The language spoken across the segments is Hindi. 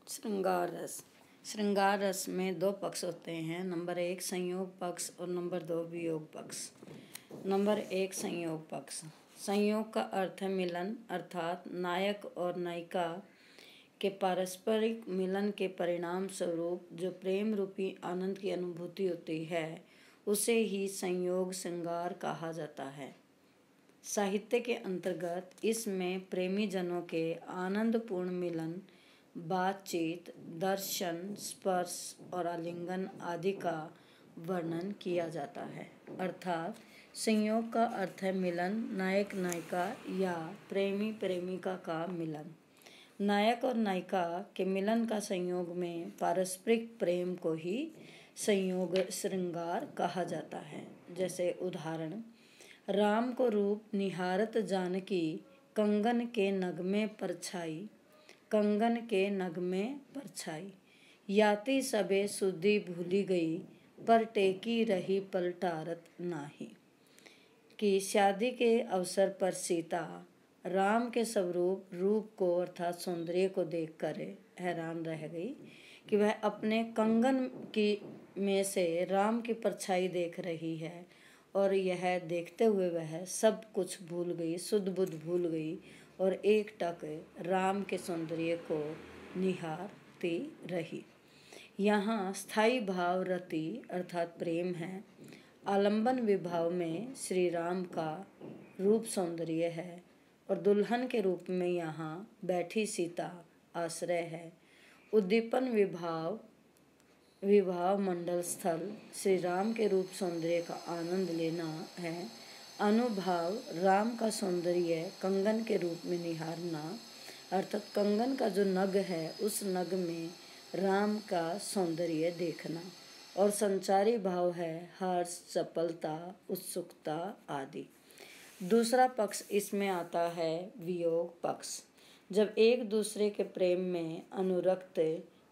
श्रृंगार रस। श्रृंगार रस में दो पक्ष होते हैं। नंबर 1 संयोग पक्ष और नंबर 2 वियोग पक्ष। नंबर 1 संयोग पक्ष। संयोग का अर्थ है मिलन, अर्थात नायक और नायिका के पारस्परिक मिलन के परिणाम स्वरूप जो प्रेम रूपी आनंद की अनुभूति होती है उसे ही संयोग श्रृंगार कहा जाता है। साहित्य के अंतर्गत इसमें प्रेमी जनों के आनंदपूर्ण मिलन, बातचीत, दर्शन, स्पर्श और आलिंगन आदि का वर्णन किया जाता है। अर्थात संयोग का अर्थ है मिलन, नायक नायिका या प्रेमी प्रेमिका का मिलन। नायक और नायिका के मिलन का संयोग में पारस्परिक प्रेम को ही संयोग श्रृंगार कहा जाता है। जैसे उदाहरण, राम को रूप निहारत जानकी, कंगन के नग में परछाई, कंगन के नग में परछाई। याति सबे सुधि भूली गई, पर टेकी रही पलटारत नाही। कि शादी के अवसर पर सीता राम के स्वरूप रूप को अर्थात सौंदर्य को देखकर हैरान रह गई कि वह अपने कंगन की में से राम की परछाई देख रही है और यह देखते हुए वह सब कुछ भूल गई, सुध बुध भूल गई और एकटक राम के सौंदर्य को निहारती रही। यहाँ स्थायी भाव रति अर्थात प्रेम है। आलंबन विभाव में श्री राम का रूप सौंदर्य है और दुल्हन के रूप में यहाँ बैठी सीता आश्रय है। उद्दीपन विभाव मंडल स्थल श्री राम के रूप सौंदर्य का आनंद लेना है। अनुभाव राम का सौंदर्य कंगन के रूप में निहारना अर्थात कंगन का जो नग है उस नग में राम का सौंदर्य देखना। और संचारी भाव है हर्ष, चपलता, उत्सुकता आदि। दूसरा पक्ष इसमें आता है वियोग पक्ष। जब एक दूसरे के प्रेम में अनुरक्त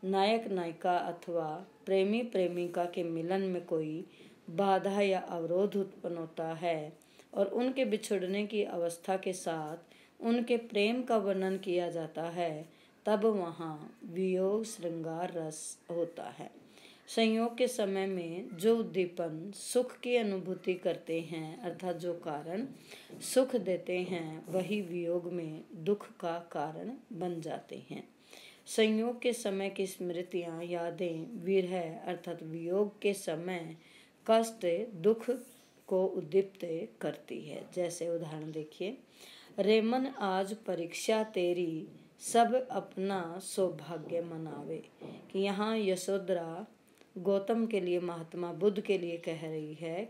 नायक नायिका अथवा प्रेमी प्रेमिका के मिलन में कोई बाधा या अवरोध उत्पन्न होता है और उनके बिछुड़ने की अवस्था के साथ उनके प्रेम का वर्णन किया जाता है, तब वहाँ वियोग श्रृंगार रस होता है। संयोग के समय में जो उद्दीपन सुख की अनुभूति करते हैं अर्थात जो कारण सुख देते हैं वही वियोग में दुख का कारण बन जाते हैं। संयोग के समय की स्मृतियाँ, यादें विरह अर्थात वियोग के समय कष्ट दुख को उद्दीप्त करती है। जैसे उदाहरण देखिए, रेमन आज परीक्षा तेरी, सब अपना सौभाग्य मनावे। कि यहाँ यशोधरा गौतम के लिए महात्मा बुद्ध के लिए कह रही है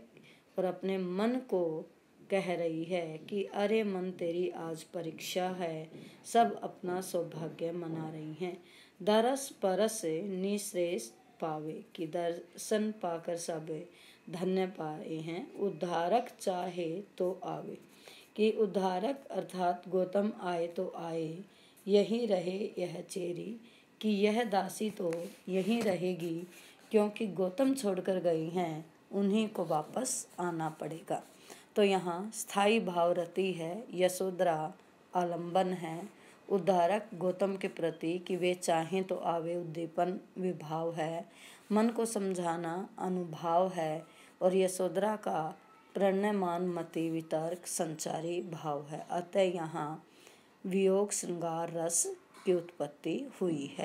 और अपने मन को कह रही है कि अरे मन तेरी आज परीक्षा है, सब अपना सौभाग्य मना रही हैं। दरस परस निश्रेष पावे। कि दर्शन पाकर सब धन्य पाए हैं, उद्धारक चाहे तो आवे। कि उद्धारक अर्थात गौतम आए तो आए, यही रहे यह चेरी। कि यह दासी तो यहीं रहेगी क्योंकि गौतम छोड़कर गई हैं, उन्हीं को वापस आना पड़ेगा। तो यहाँ स्थायी भाव रति है, यशोधरा आलंबन है, उद्धारक गौतम के प्रति कि वे चाहें तो आवे उद्दीपन विभाव है, मन को समझाना अनुभाव है और यशोधरा का प्रणयमान मति वितर्क संचारी भाव है। अतः यहाँ वियोग श्रृंगार रस की उत्पत्ति हुई है।